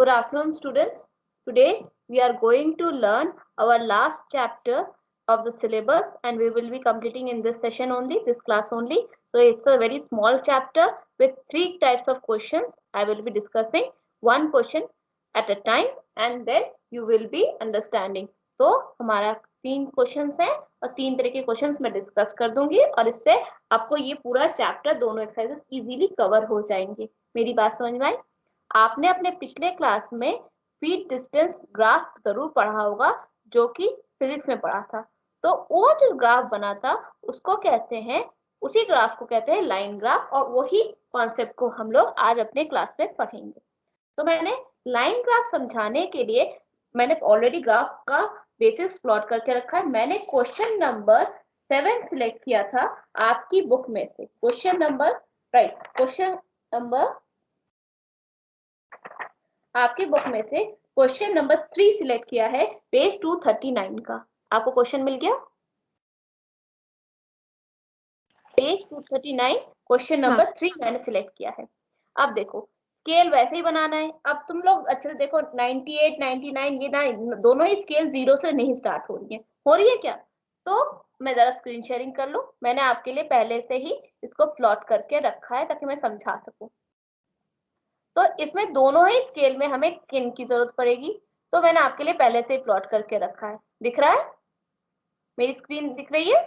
Good afternoon, students. Today we are going to learn our last chapter of the syllabus, and we will be completing in this session only, this class only. So it's a very small chapter with 3 types of questions. I will be discussing one question at a time, and then you will be understanding. तो हमारा 3 questions हैं और 3 तरह के questions मैं discuss कर दूंगी, और इससे आपको ये पूरा चैप्टर दोनों एक्सरसाइजेस इजीली कवर हो जाएंगे. मेरी बात समझ में आई? आपने अपने पिछले क्लास में स्पीड डिस्टेंस ग्राफ जरूर पढ़ा होगा, जो कि फिजिक्स में पढ़ा था. तो वो जो ग्राफ बना था उसको कहते हैं, उसी ग्राफ को कहते हैं लाइन ग्राफ, और वही कॉन्सेप्ट को हम लोग आज अपने क्लास में पढ़ेंगे. तो मैंने लाइन ग्राफ समझाने के लिए मैंने ऑलरेडी ग्राफ का बेसिक्स प्लॉट करके रखा है. मैंने क्वेश्चन नंबर 7 सिलेक्ट किया था आपकी बुक में से. क्वेश्चन नंबर आपकी बुक में से क्वेश्चन नंबर 3 सिलेक्ट किया है, पेज 239 का. आपको क्वेश्चन मिल गया? पेज 239 क्वेश्चन नंबर 3 मैंने सिलेक्ट किया है. अब देखो, स्केल वैसे ही बनाना है. अब तुम लोग अच्छे से देखो, 98 99 ये ना दोनों ही स्केल 0 से नहीं स्टार्ट हो रही है क्या? तो मैं जरा स्क्रीन शेयरिंग कर लूं. मैंने आपके लिए पहले से ही इसको प्लॉट करके रखा है ताकि मैं समझा सकूं. तो इसमें दोनों ही स्केल में हमें किन की जरूरत पड़ेगी, तो मैंने आपके लिए पहले से ही प्लॉट करके रखा है. दिख रहा है? मेरी स्क्रीन दिख रही है?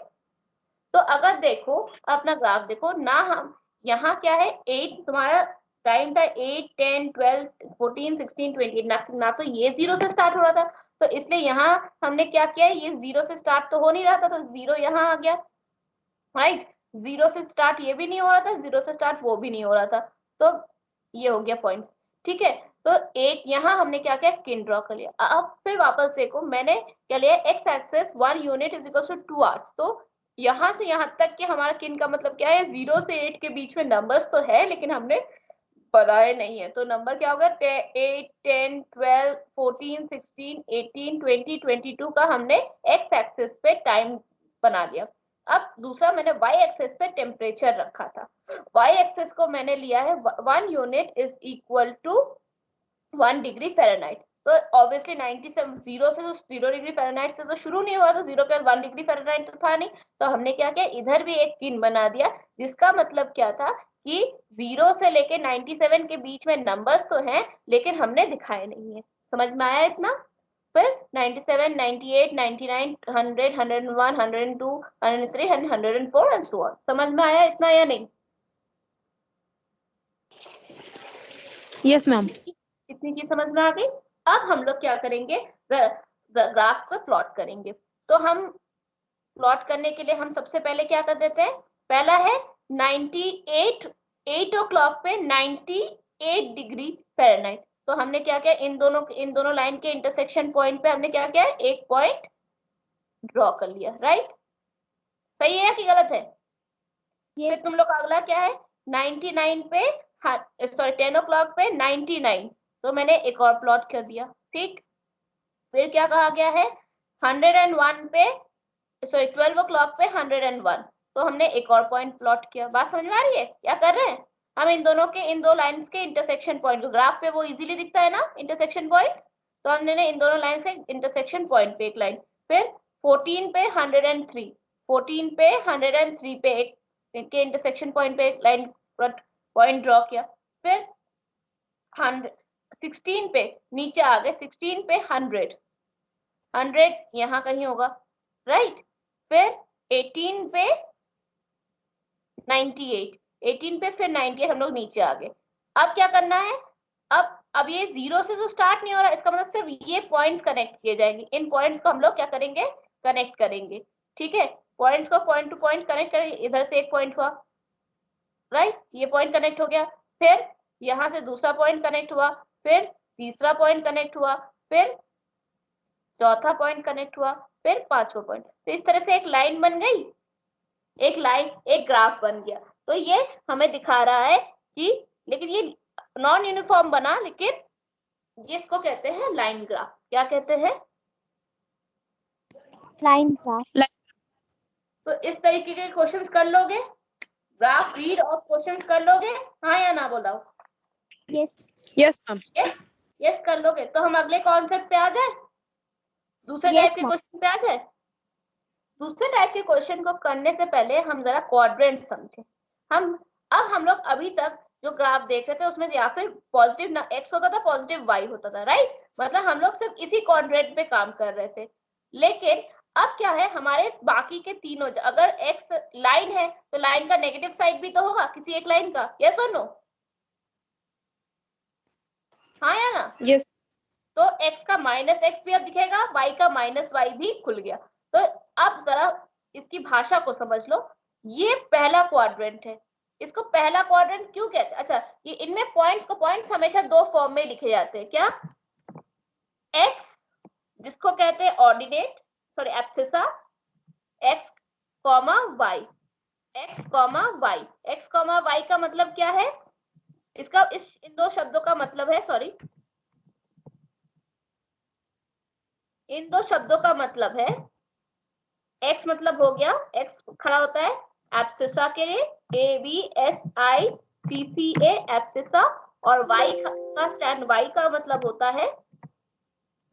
तो अगर देखो, अपना ग्राफ देखो ना, हम यहाँ क्या है, 8 तुम्हारा टाइम था, 8 10 12 14 16 20 ना तो ये 0 से स्टार्ट हो रहा था, तो इसलिए यहाँ हमने क्या किया, ये 0 से स्टार्ट तो हो नहीं रहा था, तो 0 यहाँ आ गया. राइट, 0 से स्टार्ट ये भी नहीं हो रहा था, 0 से स्टार्ट वो भी नहीं हो रहा था, तो ये हो गया पॉइंट्स. ठीक है, तो एक यहाँ हमने क्या किया, किन ड्रॉ कर लिया. अब फिर वापस देखो, मैंने क्या लिया, x axis 1 unit is equal to 2 hours. तो यहाँ से यहाँ तक कि हमारा किन का मतलब क्या है, 0 से 8 के बीच में नंबर्स तो है, लेकिन हमने बनाए नहीं है. तो नंबर क्या होगा, 8 10 12 14 16 18 20 22 का हमने एक्स एक्सेस पे टाइम बना लिया. अब दूसरा, मैंने y एक्सेस पे टेम्परेचर रखा था. y एक्सेस को मैंने लिया है 1 unit is equal to 1 degree Fahrenheit. तो ऑब्वियसली 97 0 से, तो 0 डिग्री फ़ारेनहाइट से तो शुरू नहीं हुआ, तो 0 के 1 डिग्री फ़ारेनहाइट तो था नहीं. तो हमने क्या किया, इधर भी एक किन बना दिया, जिसका मतलब क्या था कि 0 से लेके 97 के बीच में नंबर्स तो हैं, लेकिन हमने दिखाए नहीं है. समझ में आया इतना? फिर 97 98 99 100 101 102 103 104 एंड सो ऑन. समझ में आया इतना या नहीं? Yes ma'am. इतनी चीज समझ में आ गई. अब हम लोग क्या करेंगे, ग्राफ को प्लॉट करेंगे. तो हम प्लॉट करने के लिए हम सबसे पहले क्या कर देते हैं, पहला है 98 8 o'clock पे 98 डिग्री फ़ारेनहाइट. तो हमने क्या किया, इन दोनों लाइन के इंटरसेक्शन पॉइंट पे हमने क्या किया, एक पॉइंट ड्रॉ कर लिया. राइट, सही है कि गलत है? yes. फिर तुम लोग का अगला क्या है, 99 पे, सॉरी 10 o'clock पे 99, तो मैंने एक और प्लॉट कर दिया. ठीक, फिर क्या कहा गया है, 101 पे, सॉरी 12 o'clock पे 101, तो हमने एक और पॉइंट प्लॉट किया. बात समझ में आ रही है? क्या कर रहे हैं हम, इन दो लाइंस के इंटरसेक्शन पॉइंट, जो ग्राफ पे वो इजीली दिखता है ना इंटरसेक्शन पॉइंट, तो हमने इन दोनों लाइंस के इंटरसेक्शन पॉइंट पे एक लाइन. फिर 14 पे 103, 14 पे 103 पे एक के इंटरसेक्शन पॉइंट पे एक लाइन पॉइंट ड्रॉ किया. फिर 16 पे नीचे आ गए, 16 पे 100 यहाँ कहीं होगा. राइट, फिर 18 पे 98, 18 पे फिर 98 हम लोग नीचे आ गए. अब क्या करना है, अब ये 0 से तो स्टार्ट नहीं हो रहा, इसका मतलब सिर्फ ये पॉइंट्स कनेक्ट किए जाएंगे. इन पॉइंट्स को हम लोग क्या करेंगे, कनेक्ट करेंगे. ठीक है, पॉइंट्स को पॉइंट टू पॉइंट कनेक्ट करेंगे. इधर से एक पॉइंट हुआ, राइट, ये पॉइंट कनेक्ट हो गया. फिर यहाँ से दूसरा पॉइंट कनेक्ट हुआ, फिर तीसरा पॉइंट कनेक्ट हुआ, फिर चौथा पॉइंट कनेक्ट हुआ, फिर पांचवा पॉइंट. तो इस तरह से एक लाइन बन गई, एक ग्राफ बन गया. तो ये हमें दिखा रहा है कि, लेकिन ये नॉन यूनिफॉर्म बना, लेकिन ये इसको कहते हैं लाइन ग्राफ. क्या कहते हैं? Line graph. तो इस तरीके के क्वेश्चंस कर लोगे, ग्राफ रीड और क्वेश्चंस कर लोगे, हाँ या ना बोलाओ? Yes yes ma'am. यस कर लोगे तो हम अगले कॉन्सेप्ट पे आ जाए, दूसरे Yes, टाइप के ma'am. क्वेश्चन पे आ जाए। दूसरे टाइप के क्वेश्चन को करने से पहले हम जरा क्वाड्रेंट समझें। हम लोग अभी तक जो ग्राफ देख रहे थे उसमें या फिर पॉजिटिव ना एक्स होता था, पॉजिटिव वाई होता था, राइट। मतलब हम लोग सिर्फ इसी क्वाड्रेंट पे काम कर रहे थे। लेकिन अब क्या है, हमारे बाकी के तीनों, अगर एक्स लाइन है तो लाइन का नेगेटिव साइड भी तो होगा किसी एक लाइन का, यस और नो? हाँ या ना? Yes. तो x का माइनस एक्स भी अब दिखेगा, y का माइनस वाई भी खुल गया। तो अब जरा इसकी भाषा को समझ लो, ये पहला क्वाड्रेंट है। इसको पहला क्वाड्रेंट क्यों कहते हैं? अच्छा, ये इनमें पॉइंट्स हमेशा दो फॉर्म में लिखे जाते हैं। क्या? x जिसको कहते हैं ordinate, sorry abscissa, x comma y, x comma y. x comma y का मतलब क्या है? इसका इन दो शब्दों का मतलब है, सॉरी, इन दो शब्दों का मतलब है, x मतलब हो गया, x खड़ा होता है एब्सिसा के लिए, ABSICCA एब्सिसा, और y का स्टैंड, y का मतलब होता है,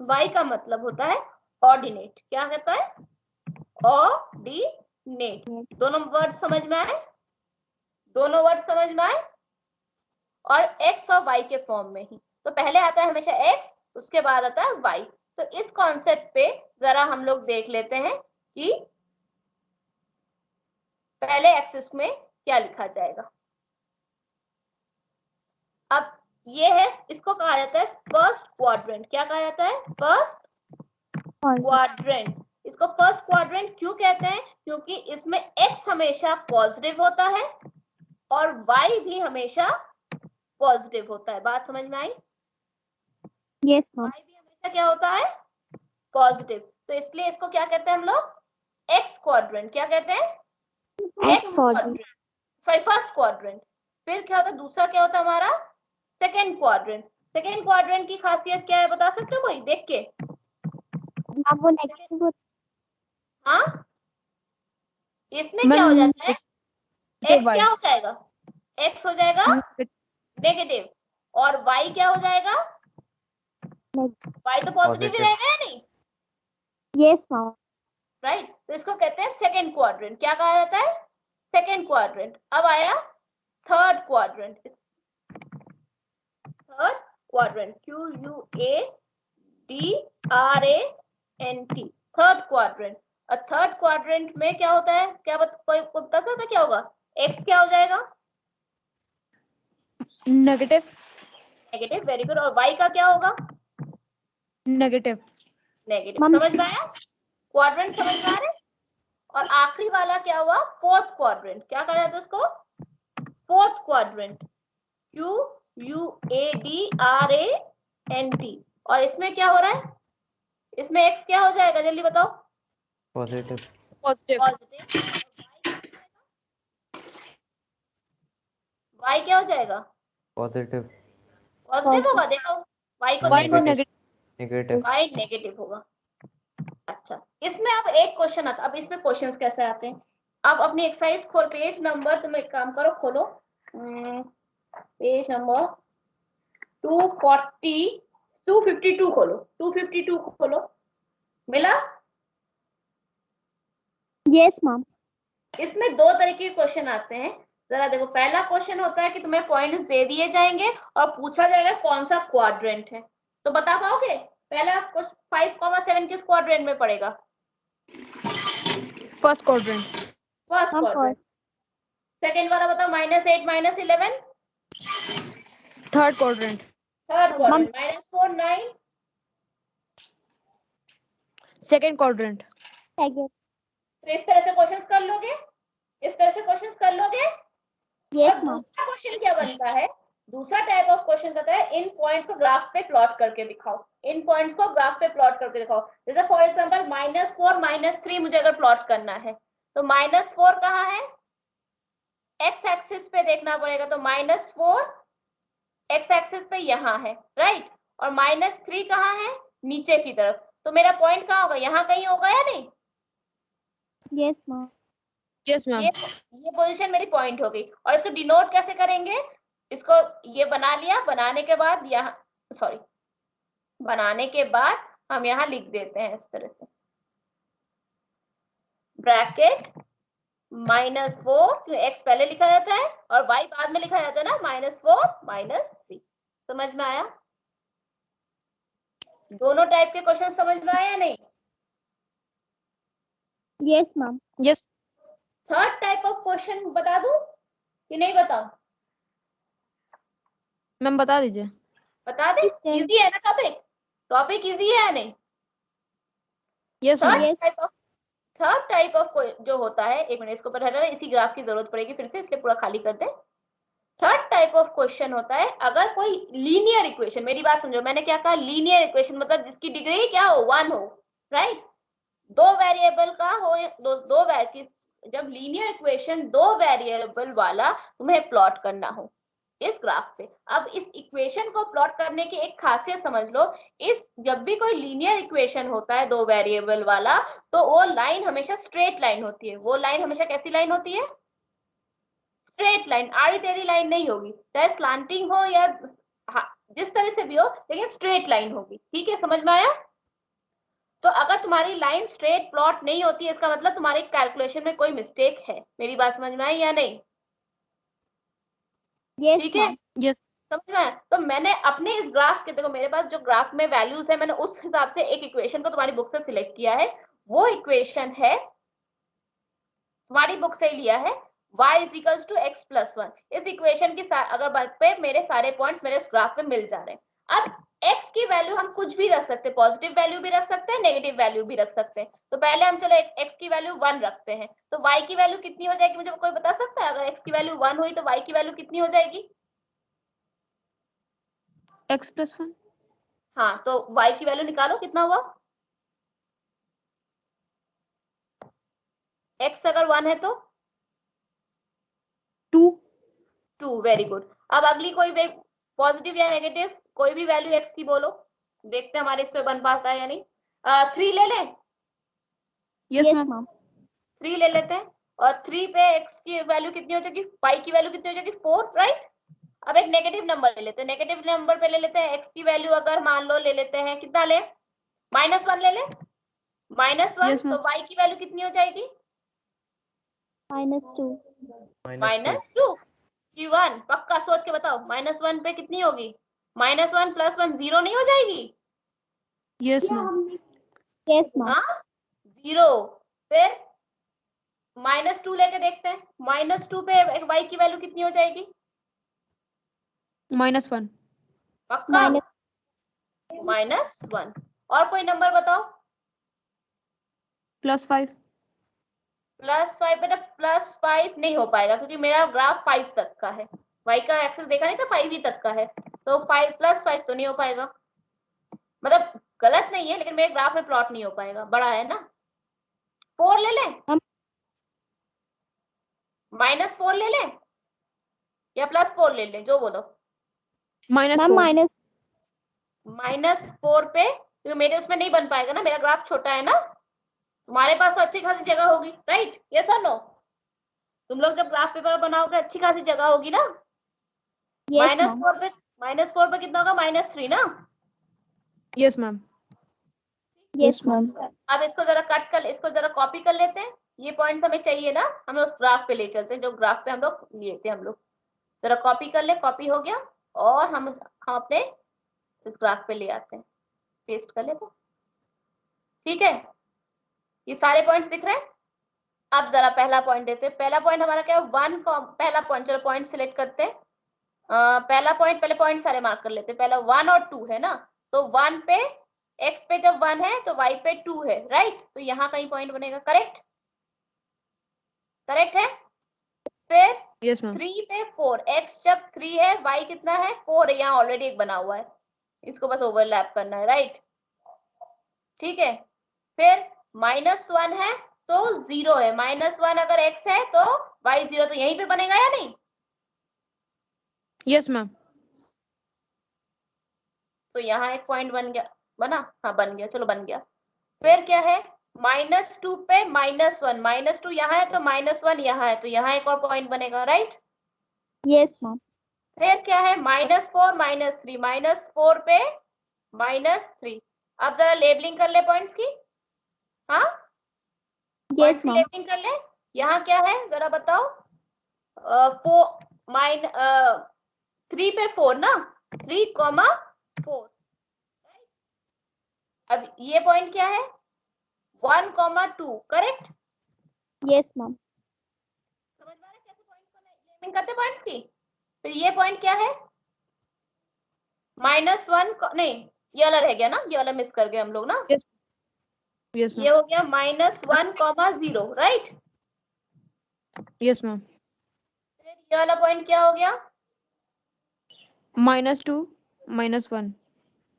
y का मतलब होता है ऑर्डिनेट। क्या कहता है? ऑर्डिनेट। दोनों वर्ड समझ में आए? दोनों वर्ड समझ में आए? और x और y के फॉर्म में ही। तो पहले आता है हमेशा x, उसके बाद आता है y। तो इस कॉन्सेप्ट पे जरा हम लोग देख लेते हैं कि पहले एक्सिस में क्या लिखा जाएगा। अब ये है, इसको कहा जाता है फर्स्ट क्वाड्रेंट। क्या कहा जाता है? First quadrant. इसको फर्स्ट क्वाड्रेंट क्यों कहते हैं? क्योंकि इसमें x हमेशा पॉजिटिव होता है और y भी हमेशा पॉजिटिव होता है। बात समझ में आई? Yes, ma'am. y भी हमेशा क्या होता है? पॉजिटिव। तो इसलिए इसको क्या कहते हैं हम लोग? x quadrant. क्या कहते हैं? X quadrant. First quadrant. फिर क्या होता है? दूसरा क्या होता है हमारा? Second quadrant. सेकेंड क्वाड्रेंट की खासियत क्या है, बता सकते हो कोई देख के? अब वो नेगेटिव हाँ, इसमें क्या हो जाता है? x क्या हो जाएगा? x हो जाएगा नेगेटिव, और y क्या हो जाएगा? y तो पॉजिटिव ही रहेगा या नहीं? Yes, ma'am. राइट। तो इसको कहते हैं सेकेंड क्वाड्रेंट। क्या कहा जाता है? Second quadrant. अब आया third quadrant. Third quadrant, QUADRANT, third quadrant. और थर्ड क्वाड्रेंट में क्या होता है? क्या कोई बता सकता है क्या होगा? x क्या हो जाएगा? नेगेटिव। Negative, very good. और y का क्या होगा? नेगेटिव। नेगेटिव। समझ में आया? क्वाड्रेंट समझ में आ रहे? और आखिरी वाला क्या हुआ? Fourth quadrant. क्या कहा जाता है उसको? Fourth quadrant, QUADRANT। और इसमें क्या हो रहा है? इसमें x क्या हो जाएगा, जल्दी बताओ? पॉजिटिव। पॉजिटिव। y क्या हो जाएगा? पॉजिटिव। पॉजिटिव होगा। देखो y को वाई देखो, नेगेटिव। y नेगेटिव होगा। अच्छा, इसमें अब एक क्वेश्चन आता है। अब इसमें क्वेश्चंस कैसे आते हैं? अब अपनी एक्सरसाइज खोल, पेज नंबर, तुम एक काम करो, खोलो पेज नंबर 252 खोलो, 252 खोलो। मिला? Yes, ma'am. इसमें दो तरीके के क्वेश्चन आते हैं। जरा देखो, पहला क्वेश्चन होता है कि तुम्हें पॉइंट्स दे दिए जाएंगे और पूछा जाएगा कौन सा क्वाड्रेंट है। तो बता पाओगे? पहला 5,7 किस क्वाड्रेंट में पड़ेगा? First quadrant. First quadrant. Second वाला बताओ, -8 -11? Third quadrant. Third quadrant. -4 9? Second quadrant. तो इस तरह से क्वेश्चंस कर लोगे? इस तरह से क्वेश्चंस कर लोगे? Yes, और ma'am. दूसरा क्वेश्चन क्या बनता है? दूसरा टाइप ऑफ क्वेश्चन कहता है इन पॉइंट्स को ग्राफ पे प्लॉट करके दिखाओ। इन पॉइंट्स को ग्राफ पे प्लॉट करके दिखाओ। जैसे फॉर एग्जांपल -4 -3 मुझे अगर प्लॉट करना है, तो -4 कहाँ है? एक्स एक्सिस पे देखना पड़ेगा। तो -4 एक्स एक्सिस पे यहाँ है, राइट। और -3 कहाँ है? नीचे की तरफ। तो मेरा पॉइंट कहाँ होगा? यहाँ कहीं होगा या नहीं? Yes, ma'am. Yes, ma'am. ये पोजीशन मेरी पॉइंट हो गई। और इसको डिनोट कैसे करेंगे? इसको ये बना लिया, बनाने के बाद यहाँ, सॉरी, बनाने के बाद हम यहाँ लिख देते हैं इस तरह से, ब्रैकेट -4, एक्स पहले लिखा जाता है और y बाद में लिखा जाता है ना, -4 -3। समझ में आया? दोनों टाइप के क्वेश्चन समझ में आया या नहीं? Yes ma'am. Yes. Third type of question बता दूं कि नहीं बताऊं? मैम बता दीजिए। बता दे, इजी है ना टॉपिक? टॉपिक इजी है या नहीं? Yes ma'am. Third type of जो होता है, एक मिनट इसको ऊपर, इसी ग्राफ की जरूरत पड़ेगी फिर से, इसलिए पूरा खाली कर दे। थर्ड टाइप ऑफ क्वेश्चन होता है अगर कोई लीनियर इक्वेशन, मेरी बात समझो, मैंने क्या कहा, लीनियर इक्वेशन मतलब जिसकी डिग्री क्या हो, 1 हो, राइट? दो वेरिएबल का हो, जब लीनियर इक्वेशन दो वेरिएबल वाला तुम्हें प्लॉट करना हो इस ग्राफ पे। अब इस इक्वेशन को प्लॉट करने की एक खासियत समझ लो, इस जब भी कोई लीनियर इक्वेशन होता है दो वेरिएबल वाला, तो वो लाइन हमेशा स्ट्रेट लाइन होती है। वो लाइन हमेशा कैसी लाइन होती है? स्ट्रेट लाइन, आड़ी टेढ़ी लाइन नहीं होगी, चाहे स्लांटिंग हो या जिस तरह से भी हो, लेकिन स्ट्रेट लाइन होगी। ठीक है, समझ में आया? तो अगर तुम्हारी लाइन स्ट्रेट प्लॉट नहीं होती है, इसका मतलब तुम्हारी कैलकुलेशन में कोई मिस्टेक है। मेरी बात समझ में आई या नहीं? ठीक है, यस। समझ में आया? तो मैंने अपने इस ग्राफ के, देखो मेरे पास जो ग्राफ में वैल्यूज है, मैंने उस हिसाब से एक इक्वेशन को तुम्हारी बुक से सिलेक्ट किया है। वो इक्वेशन है, तुम्हारी बुक से लिया है, y = x + 1। इस इक्वेशन की अगर पे मेरे सारे पॉइंट्स मेरे उस ग्राफ में मिल जा रहे हैं। अब x की वैल्यू हम कुछ भी रख सकते हैं, पॉजिटिव वैल्यू भी रख सकते हैं, नेगेटिव वैल्यू भी रख सकते हैं। तो पहले हम चलो x की वैल्यू 1 रखते हैं, तो y की वैल्यू कितनी हो जाएगी? मुझे कोई बता सकता है? अगर x की वैल्यू 1 हुई तो y की वैल्यू कितनी हो जाएगी? x + 1। हाँ, तो y की वैल्यू निकालो, कितना हुआ? x अगर 1 है तो 2। Very good. अब अगली कोई पॉजिटिव या नेगेटिव कोई भी वैल्यू x की बोलो, देखते हैं हमारे इस पे बन पाता है या नहीं। 3 ले लें? Yes ma'am. 3 ले लेते हैं, और 3 पे x की वैल्यू कितनी हो जाएगी? y की वैल्यू कितनी हो जाएगी? 4, राइट? अब एक नेगेटिव नंबर ले लेते हैं, नेगेटिव नंबर पे ले लेते हैं x की वैल्यू, अगर मान लो ले लेते हैं, कितना ले, -1 ले ले, -1। Yes, तो y की वैल्यू कितनी हो जाएगी? -2। -2 की 1, पक्का सोच के बताओ, -1 पे कितनी होगी? -1 + 1 0 नहीं हो जाएगी? Yes ma'am. Yes ma'am. हाँ, 0। फिर -2 लेके देखते हैं, -2 पे y की वैल्यू कितनी हो जाएगी? -1। पक्का? -1। और कोई नंबर बताओ। +5। +5 बेटा, +5 नहीं हो पाएगा क्योंकि मेरा ग्राफ 5 तक का है। y का एक्सिस देखा नहीं था, 5 ही तक का है, तो 5 +5 तो नहीं हो पाएगा। मतलब गलत नहीं है, लेकिन मेरे ग्राफ में प्लॉट नहीं हो पाएगा, बड़ा है ना। 4 ले लें? -4 ले लें या +4 ले लें, जो बोलो। -4। -4 पे, क्योंकि मेरे उसमें नहीं बन पाएगा ना, मेरा ग्राफ छोटा है ना। तुम्हारे पास तो अच्छी खासी जगह होगी, राइट? यस और नो? तुम लोग जब ग्राफ पेपर बनाओगे अच्छी खासी जगह होगी ना। -4 पे, -4 पे कितना होगा? -3 ना। Yes ma'am. Yes ma'am. अब इसको जरा कट कर, इसको जरा कॉपी कर लेते हैं। ये पॉइंट्स हमें चाहिए ना, हम लोग उस ग्राफ पे ले चलते हैं, जो ग्राफ पे हम लोग लिए थे। हम लोग जरा कॉपी कर ले, कॉपी हो गया, और हम अपने इस ग्राफ पे ले आते हैं, पेस्ट कर लेते हैं। ठीक है, ये सारे पॉइंट्स दिख रहे हैं? अब जरा पहला पॉइंट देते हैं। पहला पॉइंट हमारा क्या है? 1, पहला पॉइंट, चलो पॉइंट सिलेक्ट करते हैं। पहला पॉइंट, पहले पॉइंट सारे मार्क कर लेते हैं। पहला 1 और 2 है ना, तो 1 पे, x पे जब 1 है तो y पे 2 है, राइट? तो यहाँ कहीं पॉइंट बनेगा, करेक्ट? करेक्ट है? फिर यस मैम। 3 पे 4, x जब 3 है, y कितना है? 4 है, यहाँ ऑलरेडी एक बना हुआ है, इसको बस ओवरलैप करना है, राइट? ठीक है। फिर -1 है तो 0 है, -1 अगर x है तो y 0, तो यहीं पे बनेगा या नहीं? Yes ma'am. तो यहाँ एक पॉइंट बन गया, बना? हाँ बन गया, चलो बन गया। फिर क्या है? -2 पे -1, -2 यहाँ है तो -1 यहाँ है, तो यहाँ एक और पॉइंट बनेगा, राइट? Yes ma'am. फिर क्या है? -4 -3, -4 पे -3। अब जरा लेबलिंग कर ले पॉइंट्स की। हाँ, यस मैम। लेबलिंग कर ले। यहाँ क्या है जरा बताओ। 3 पे 4 ना, 3,4। अब ये पॉइंट क्या है, 1,2, करेक्ट। Yes ma'am. समझ में आ रहा है कैसे पॉइंट को लेबलिंग करते पॉइंट्स की। फिर ये पॉइंट क्या है, -1 नहीं, ये वाला रह गया ना, ये वाला मिस कर गए हम लोग ना। यस ये मैम। हो गया -1,0, राइट। Yes ma'am. फिर ये वाला पॉइंट क्या हो गया, -2 -1।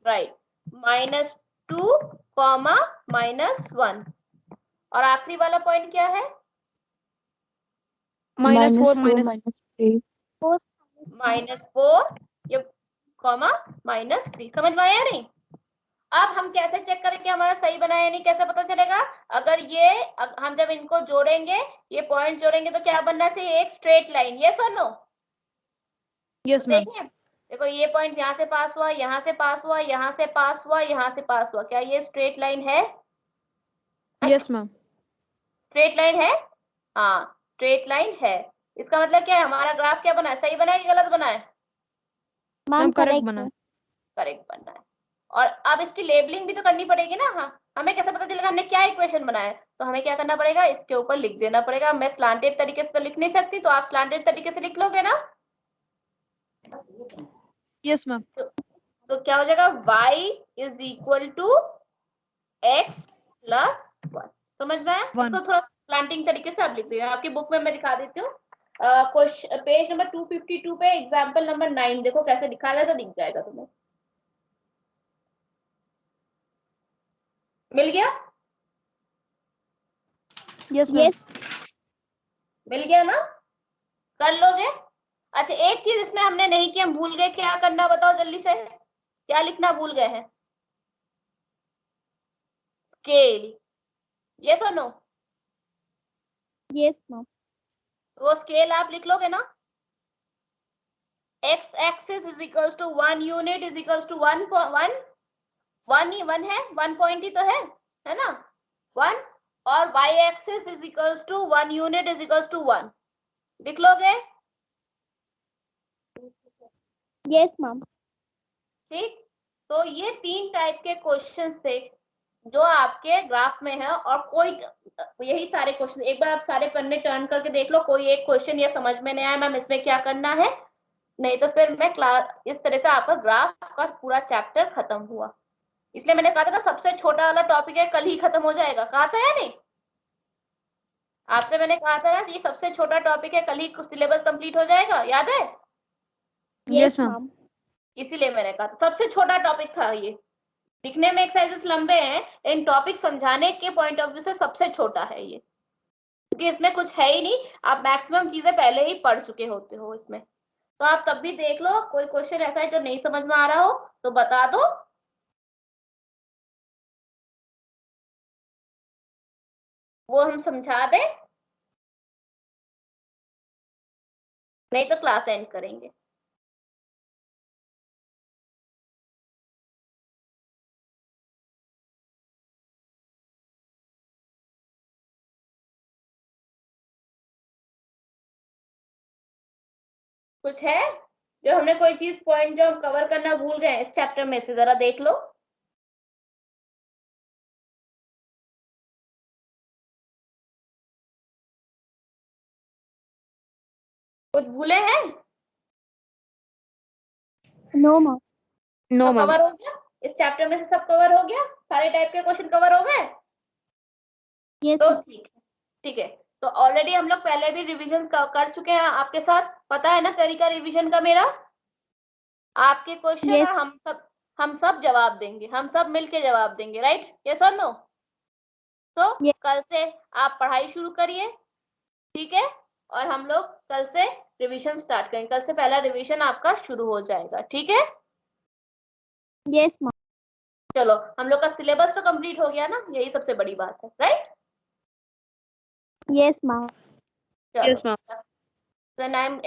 राइट, -2, -1। और आखिरी वाला पॉइंट क्या है, -4 -3। -4 ये -3। समझ में आया नहीं। अब हम कैसे चेक करें कि हमारा सही बना है नहीं, कैसे पता चलेगा। अगर ये हम जब इनको जोड़ेंगे, ये पॉइंट जोड़ेंगे तो क्या बनना चाहिए, एक स्ट्रेट लाइन। यस और नो। Yes ma'am. देखें, देखो ये पॉइंट यहाँ से पास हुआ, यहाँ से पास हुआ, यहाँ से पास हुआ, यहाँ से पास हुआ, क्या ये स्ट्रेट लाइन है। Yes ma'am. स्ट्रेट लाइन है, हाँ स्ट्रेट लाइन है। इसका मतलब क्या है, हमारा ग्राफ क्या बना है, सही बना है कि गलत बना है। मैम करेक्ट बना। करेक्ट बनना है। और अब इसकी लेबलिंग भी तो करनी पड़ेगी ना। हाँ, हमें कैसे पता चलेगा हमने क्या इक्वेशन बनाया है, तो हमें क्या करना पड़ेगा, इसके ऊपर लिख देना पड़ेगा। मैं स्लांटेड तरीके से तो लिख नहीं सकती, तो आप स्लांटेड तरीके से लिख लोगे ना। Yes ma'am. तो क्या हो जाएगा, y = x + 1। समझ में आया। तो थोड़ा स्लांटिंग तरीके से आप लिख दीजिए। आपकी बुक में मैं दिखा देती हूँ, क्वेश्चन पेज नंबर 252 पे एग्जाम्पल नंबर 9 देखो कैसे लिखा है, तो दिख जाएगा तुम्हें। मिल गया। Yes ma'am. मिल गया ना, कर लोगे। अच्छा, एक चीज इसमें हमने नहीं की, हम भूल गए, क्या करना बताओ जल्दी से, क्या लिखना भूल गए हैं, स्केल। यस और नो। Yes ma'am. वो स्केल आप लिख लोगे ना, x एक्सिस = 1 यूनिट = 1 है, 1 पॉइंट ही तो है ना, 1। और y एक्सिस = 1 यूनिट = 1 लिख लोगे। Yes ma'am. ठीक, तो ये 3 टाइप के क्वेश्चंस थे जो आपके ग्राफ में है। और कोई यही सारे क्वेश्चन, एक बार आप सारे पन्ने टर्न करके देख लो, कोई एक क्वेश्चन ये समझ में नहीं आया मैम इसमें क्या करना है, नहीं तो फिर मैं क्लास, इस तरह से आपका ग्राफ का पूरा चैप्टर खत्म हुआ। इसलिए मैंने कहा था ना, सबसे छोटा वाला टॉपिक है, कल ही खत्म हो जाएगा, कहा था या नहीं। आपसे मैंने कहा था ना, ये सबसे छोटा टॉपिक है, कल ही सिलेबस कंप्लीट हो जाएगा, याद है। Yes ma'am. इसीलिए मैंने कहा था सबसे छोटा टॉपिक था ये। दिखने में एक्सरसाइजेस लंबे हैं, इन टॉपिक समझाने के पॉइंट ऑफ व्यू से सबसे छोटा है ये, क्योंकि इसमें कुछ है ही नहीं। आप मैक्सिमम चीजें पहले ही पढ़ चुके होते हो इसमें। तो आप तब भी देख लो, कोई क्वेश्चन ऐसा है जो नहीं समझ में आ रहा हो तो बता दो, वो हम समझा दें, नहीं तो क्लास एंड करेंगे। कुछ है जो हमने, कोई चीज पॉइंट जो हम कवर करना भूल गए इस चैप्टर में से, जरा देख लो। कुछ भूले हैं। No ma'am. No ma'am. Cover हो गया, इस चैप्टर में से सब कवर हो गया, सारे टाइप के क्वेश्चन कवर हो गए। यस तो मैम। ठीक है, ठीक है। तो ऑलरेडी हम लोग पहले भी रिवीजन कर चुके हैं आपके साथ, पता है ना तरीका रिवीजन का मेरा। आपके क्वेश्चन यस। और हम सब जवाब देंगे, हम सब मिलके जवाब देंगे, राइट। यस और नो। तो यस। कल से आप पढ़ाई शुरू करिए, ठीक है। और हम लोग कल से रिवीजन स्टार्ट करेंगे, कल से पहला रिवीजन आपका शुरू हो जाएगा, ठीक है। Yes ma'am. चलो, हम लोग का सिलेबस तो कंप्लीट हो गया ना, यही सबसे बड़ी बात है, राइट। Yes ma'am. चलो, देन आई एम